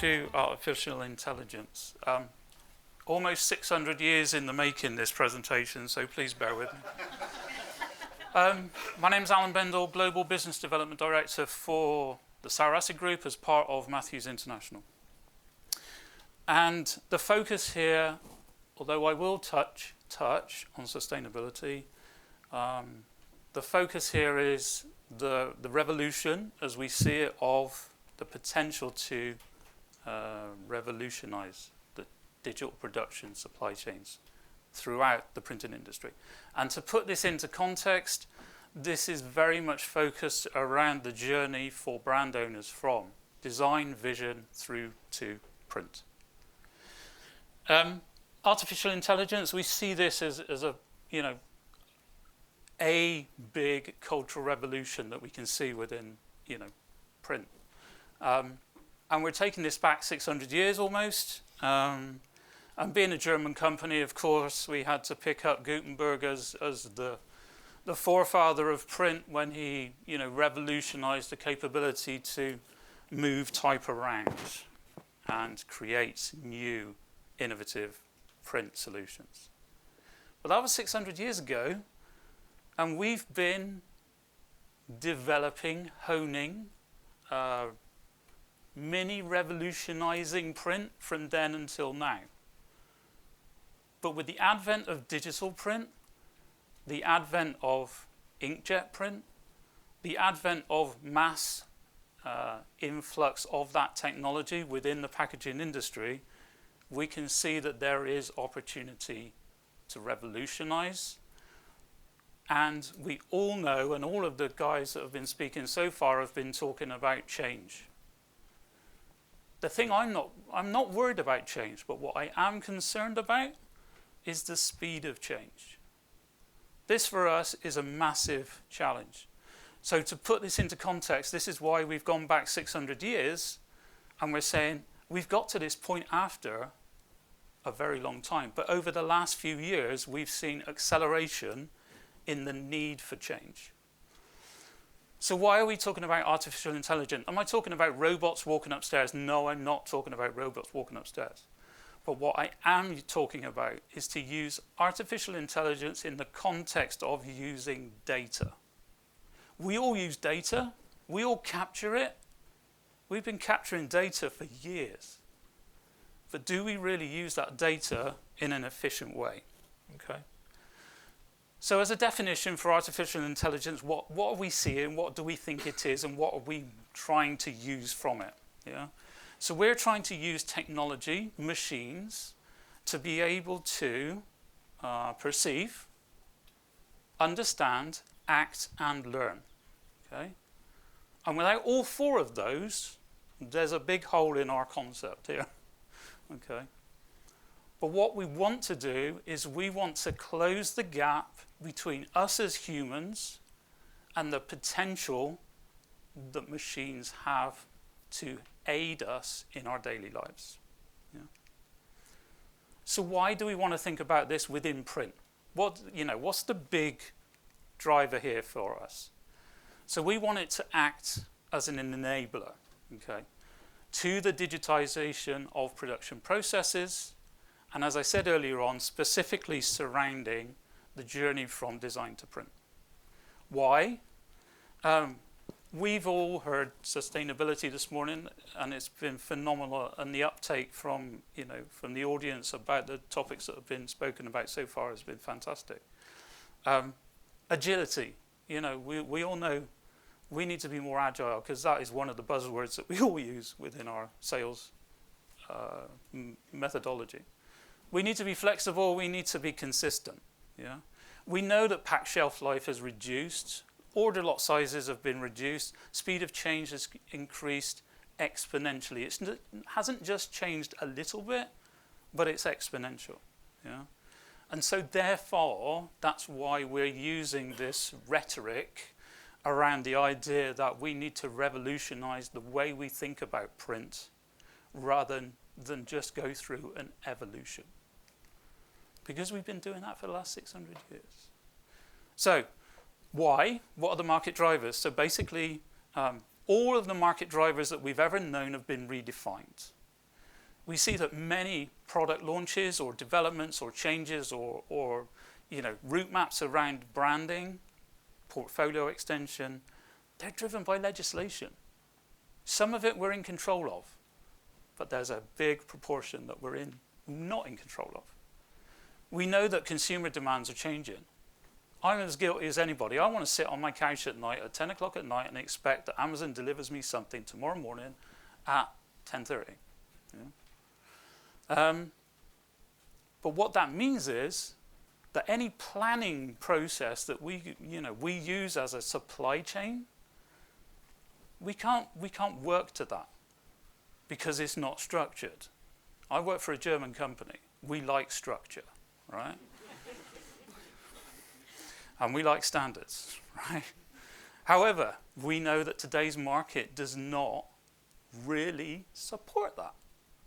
to artificial intelligence. Almost 600 years in the making, this presentation, so please bear with me. My name is Alan Bendall, Global Business Development Director for the Sarassi Group as part of Matthews International. And the focus here, although I will touch on sustainability, the focus here is the revolution, as we see it, of the potential to revolutionize the digital production supply chains throughout the printing industry. And to put this into context, this is very much focused around the journey for brand owners from design, vision, through to print. Artificial intelligence, we see this as a big cultural revolution that we can see within, print. And we're taking this back 600 years almost. And being a German company, of course, we had to pick up Gutenberg as the forefather of print when he, revolutionized the capability to move type around and create new, innovative print solutions. But that was 600 years ago, and we've been developing, honing, mini revolutionizing print from then until now. But with the advent of digital print, the advent of inkjet print, the advent of mass influx of that technology within the packaging industry, we can see that there is opportunity to revolutionize. And we all know, and all of the guys that have been speaking so far have been talking about change. The thing I'm not worried about change, but what I am concerned about is the speed of change. This for us is a massive challenge. So to put this into context, this is why we've gone back 600 years and we're saying we've got to this point after a very long time. But over the last few years, we've seen acceleration in the need for change. So why are we talking about artificial intelligence? Am I talking about robots walking upstairs? No, I'm not talking about robots walking upstairs. But what I am talking about is to use artificial intelligence in the context of using data. We all use data. We all capture it. We've been capturing data for years. But do we really use that data in an efficient way? Okay. So as a definition for artificial intelligence, what are we seeing? What do we think it is? And what are we trying to use from it? Yeah. So we're trying to use technology, machines, to be able to perceive, understand, act, and learn. Okay? And without all four of those, there's a big hole in our concept here. Okay? But what we want to do is we want to close the gap between us as humans and the potential that machines have to aid us in our daily lives. Yeah. So why do we want to think about this within print? What's the big driver here for us? So we want it to act as an enabler, okay, to the digitization of production processes, and as I said earlier on, specifically surrounding the journey from design to print. Why? We've all heard sustainability this morning, and it's been phenomenal, and the uptake from the audience about the topics that have been spoken about so far has been fantastic. Agility, we all know we need to be more agile, because that is one of the buzzwords that we all use within our sales methodology. We need to be flexible, we need to be consistent. Yeah? We know that pack shelf life has reduced, order lot sizes have been reduced, speed of change has increased exponentially. It hasn't just changed a little bit, but it's exponential. Yeah? And so therefore, that's why we're using this rhetoric around the idea that we need to revolutionize the way we think about print rather than just go through an evolution. Because we've been doing that for the last 600 years. So, why? What are the market drivers? So basically, all of the market drivers that we've ever known have been redefined. We see that many product launches or developments or changes or route maps around branding, portfolio extension, they're driven by legislation. Some of it we're in control of, but there's a big proportion that we're not in control of. We know that consumer demands are changing. I'm as guilty as anybody. I want to sit on my couch at night at 10 o'clock at night and expect that Amazon delivers me something tomorrow morning at 10:30. Yeah? But what that means is that any planning process that we use as a supply chain, we can't work to that because it's not structured. I work for a German company. We like structure, right? And we like standards, right? However, we know that today's market does not really support that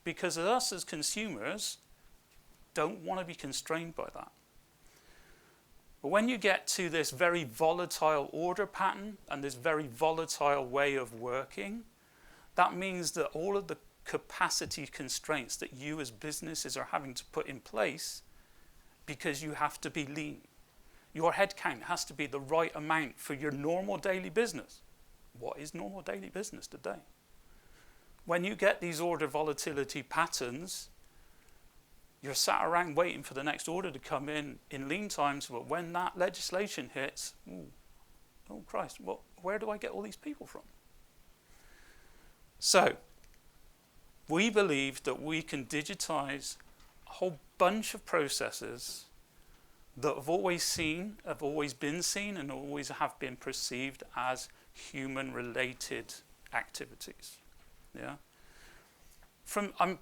because us as consumers don't want to be constrained by that. But when you get to this very volatile order pattern and this very volatile way of working, that means that all of the capacity constraints that you as businesses are having to put in place because you have to be lean. Your headcount has to be the right amount for your normal daily business. What is normal daily business today? When you get these order volatility patterns, you're sat around waiting for the next order to come in lean times, but when that legislation hits, oh Christ, where do I get all these people from? So, we believe that we can digitize a whole bunch of processes that have always been seen and always have been perceived as human-related activities. Yeah. I'm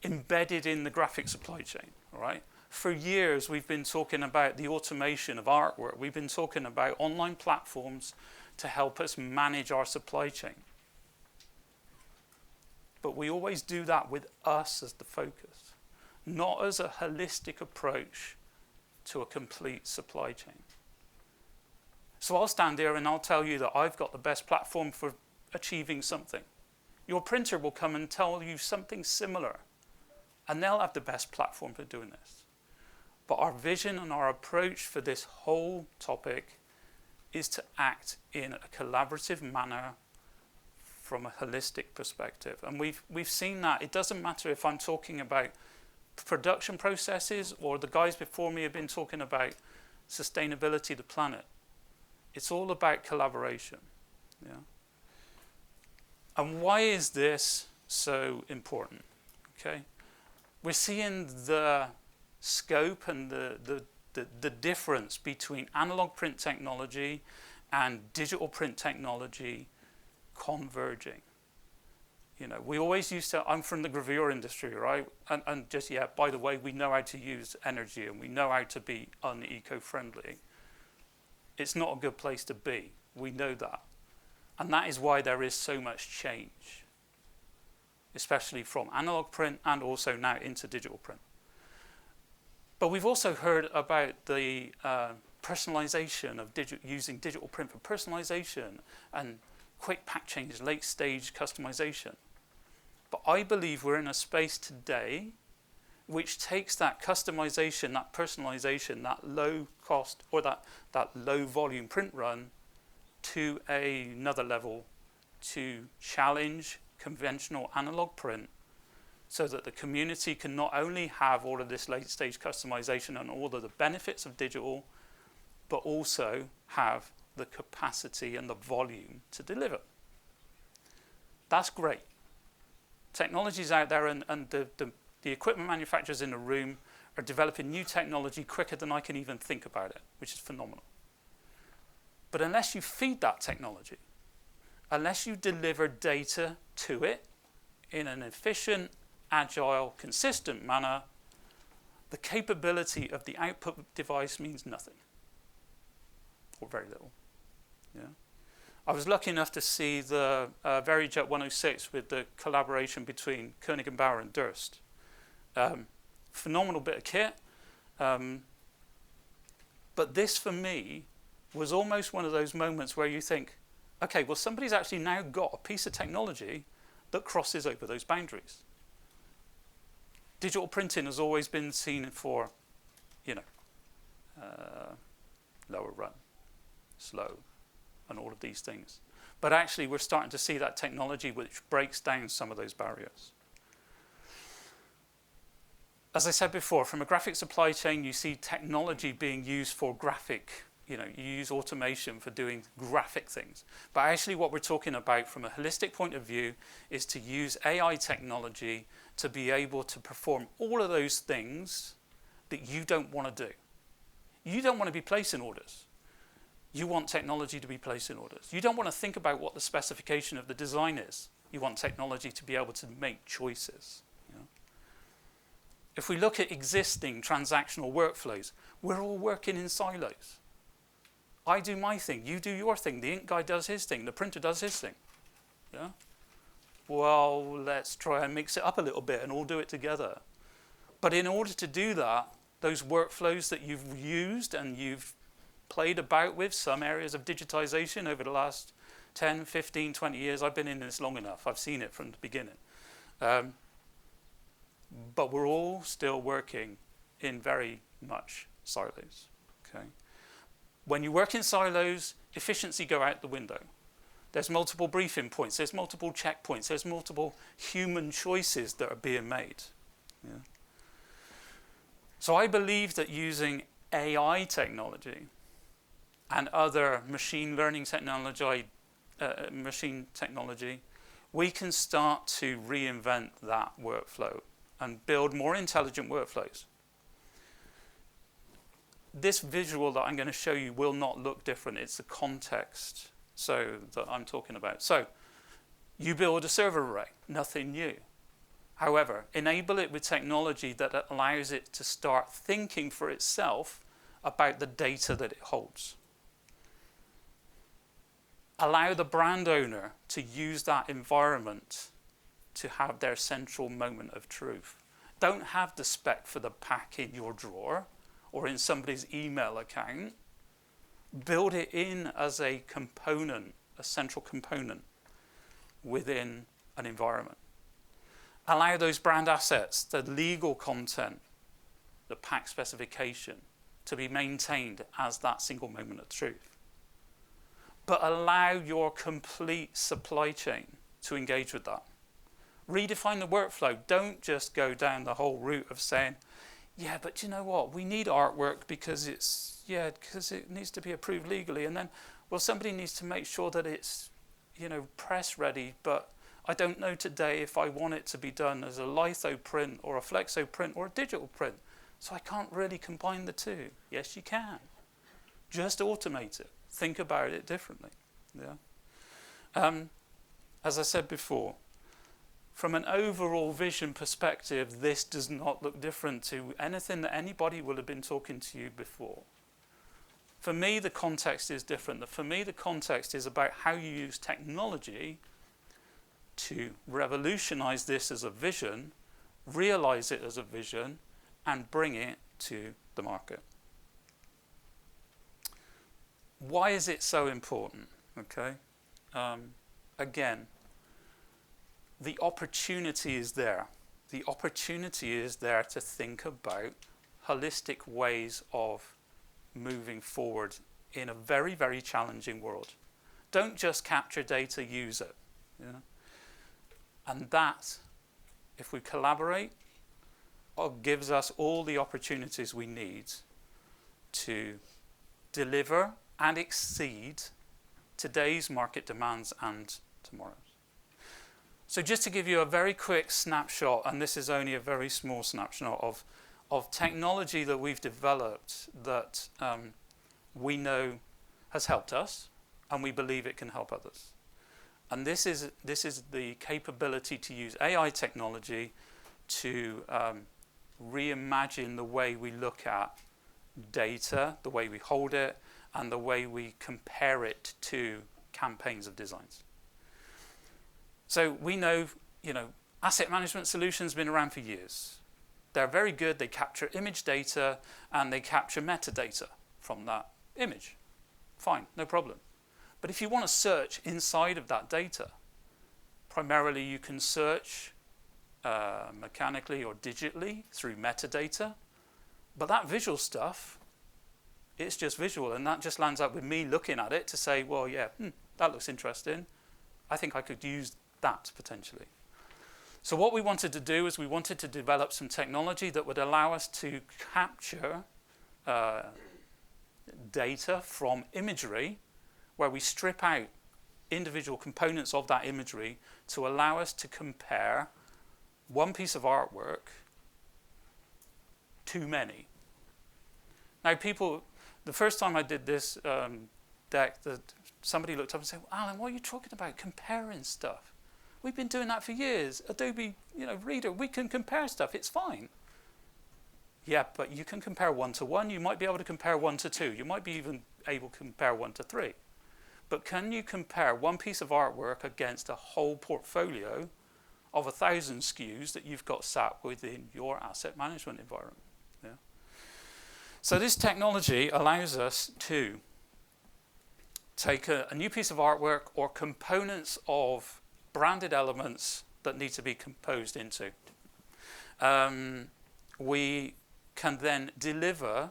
embedded in the graphic supply chain, all right? For years, we've been talking about the automation of artwork. We've been talking about online platforms to help us manage our supply chain. But we always do that with us as the focus, not as a holistic approach to a complete supply chain. So I'll stand here and I'll tell you that I've got the best platform for achieving something. Your printer will come and tell you something similar, and they'll have the best platform for doing this. But our vision and our approach for this whole topic is to act in a collaborative manner from a holistic perspective. And we've seen that. It doesn't matter if I'm talking about production processes or the guys before me have been talking about sustainability of the planet. It's all about collaboration. Yeah. And why is this so important? Okay, we're seeing the scope and the difference between analog print technology and digital print technology converging. We always used to, I'm from the gravure industry, right? And just, by the way, we know how to use energy and we know how to be un-eco-friendly. It's not a good place to be. We know that. And that is why there is so much change, especially from analog print and also now into digital print. But we've also heard about the personalization of using digital print for personalization and quick pack changes, late stage customization. But I believe we're in a space today which takes that customization, that personalization, that low cost or that low volume print run to another level to challenge conventional analog print so that the community can not only have all of this late stage customization and all of the benefits of digital, but also have the capacity and the volume to deliver. That's great. Technology's out there and the equipment manufacturers in the room are developing new technology quicker than I can even think about it, which is phenomenal. But unless you feed that technology, unless you deliver data to it in an efficient, agile, consistent manner, the capability of the output device means nothing, or very little. Yeah. I was lucky enough to see the VariJet 106 with the collaboration between Koenig & Bauer and Durst. Phenomenal bit of kit. But this, for me, was almost one of those moments where you think, okay, well, somebody's actually now got a piece of technology that crosses over those boundaries. Digital printing has always been seen for, lower run, slow, and all of these things. But actually, we're starting to see that technology which breaks down some of those barriers. As I said before, from a graphic supply chain, you see technology being used for graphic, you use automation for doing graphic things. But actually what we're talking about from a holistic point of view is to use AI technology to be able to perform all of those things that you don't want to do. You don't want to be placing orders. You want technology to be placing orders. You don't want to think about what the specification of the design is. You want technology to be able to make choices. If we look at existing transactional workflows, we're all working in silos. I do my thing, you do your thing, the ink guy does his thing, the printer does his thing. Yeah? Well, let's try and mix it up a little bit and all do it together. But in order to do that, those workflows that you've used and you've played about with, some areas of digitization over the last 10, 15, 20 years, I've been in this long enough, I've seen it from the beginning. But we're all still working in very much silos. Okay? When you work in silos, efficiency go out the window. There's multiple briefing points, there's multiple checkpoints, there's multiple human choices that are being made. Yeah? So I believe that using AI technology and other machine learning technology, we can start to reinvent that workflow and build more intelligent workflows. This visual that I'm going to show you will not look different. It's the context that I'm talking about. So you build a server array, nothing new. However, enable it with technology that allows it to start thinking for itself about the data that it holds. Allow the brand owner to use that environment to have their central moment of truth. Don't have the spec for the pack in your drawer or in somebody's email account. Build it in as a component, a central component within an environment. Allow those brand assets, the legal content, the pack specification, to be maintained as that single moment of truth. But allow your complete supply chain to engage with that. Redefine the workflow. Don't just go down the whole route of saying, yeah, but you know what? We need artwork because it needs to be approved legally. And then, well, somebody needs to make sure that it's, press ready. But I don't know today if I want it to be done as a litho print or a flexo print or a digital print. So I can't really combine the two. Yes, you can. Just automate it. Think about it differently. Yeah. As I said before, from an overall vision perspective, this does not look different to anything that anybody will have been talking to you before. For me, the context is different. For me, the context is about how you use technology to revolutionize this as a vision, realize it as a vision, and bring it to the market. Why is it so important? Okay. Again, the opportunity is there. The opportunity is there to think about holistic ways of moving forward in a very, very challenging world. Don't just capture data, use it. Yeah? And that, if we collaborate, gives us all the opportunities we need to deliver and exceed today's market demands and tomorrow's. So just to give you a very quick snapshot, and this is only a very small snapshot of technology that we've developed that we know has helped us, and we believe it can help others. And this is the capability to use AI technology to reimagine the way we look at data, the way we hold it, and the way we compare it to campaigns of designs. So we know, asset management solutions have been around for years. They're very good. They capture image data and they capture metadata from that image. Fine, no problem. But if you want to search inside of that data, primarily you can search mechanically or digitally through metadata. But that visual stuff, it's just visual, and that just lands up with me looking at it to say, well, yeah, that looks interesting. I think I could use that potentially. So what we wanted to do is we wanted to develop some technology that would allow us to capture data from imagery, where we strip out individual components of that imagery to allow us to compare one piece of artwork to many. Now people, the first time I did this deck, somebody looked up and said, well, Alan, what are you talking about, comparing stuff? We've been doing that for years. Adobe, Reader, we can compare stuff, it's fine. Yeah, but you can compare 1 to 1. You might be able to compare 1 to 2. You might be even able to compare 1 to 3. But can you compare one piece of artwork against a whole portfolio of 1,000 SKUs that you've got sat within your asset management environment? Yeah. So this technology allows us to take a new piece of artwork or components of branded elements that need to be composed into. We can then deliver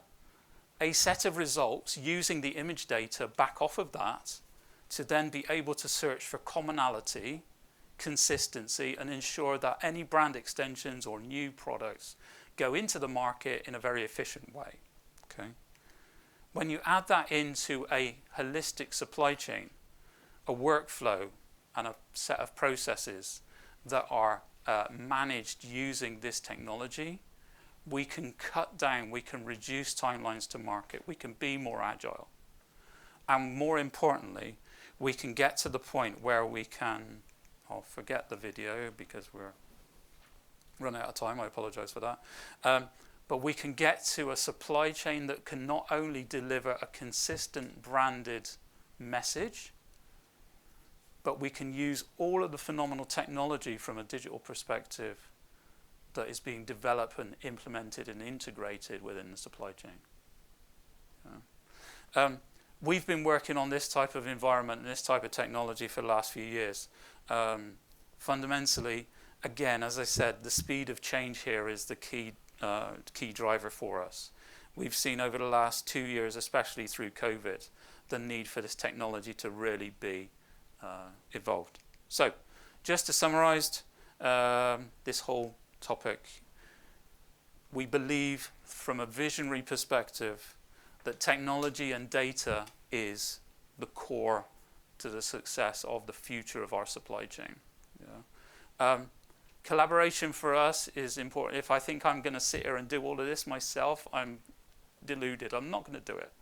a set of results using the image data back off of that to then be able to search for commonality, consistency, and ensure that any brand extensions or new products go into the market in a very efficient way. Okay. When you add that into a holistic supply chain, a workflow, and a set of processes that are managed using this technology, we can cut down, we can reduce timelines to market, we can be more agile. And more importantly, we can get to the point where we can, I'll forget the video because we're running out of time, I apologize for that. But we can get to a supply chain that can not only deliver a consistent branded message, but we can use all of the phenomenal technology from a digital perspective that is being developed and implemented and integrated within the supply chain. Yeah. We've been working on this type of environment and this type of technology for the last few years. Fundamentally, again, as I said, the speed of change here is the key driver for us. We've seen over the last 2 years, especially through COVID, the need for this technology to really be evolved. So, just to summarize this whole topic, we believe from a visionary perspective that technology and data is the core to the success of the future of our supply chain. Yeah. Collaboration for us is important. If I think I'm going to sit here and do all of this myself, I'm deluded. I'm not going to do it.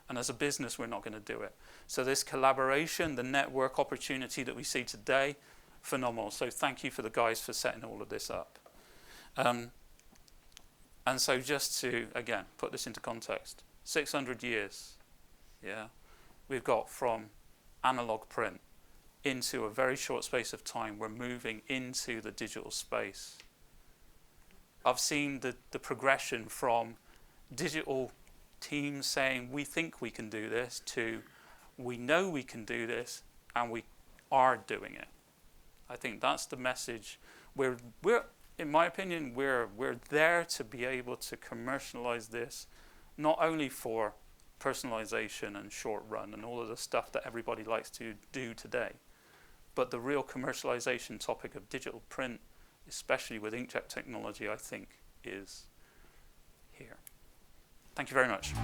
And as a business, we're not going to do it. So this collaboration, the network opportunity that we see today, phenomenal. So thank you for the guys for setting all of this up. And so just to, again, put this into context, 600 years, yeah, we've got from analog print into a very short space of time, we're moving into the digital space. I've seen the progression from digital teams saying, we think we can do this, to we know we can do this, and we are doing it. I think that's the message. We're in my opinion, we're there to be able to commercialize this, not only for personalization and short run and all of the stuff that everybody likes to do today, but the real commercialization topic of digital print, especially with inkjet technology, I think is here. Thank you very much.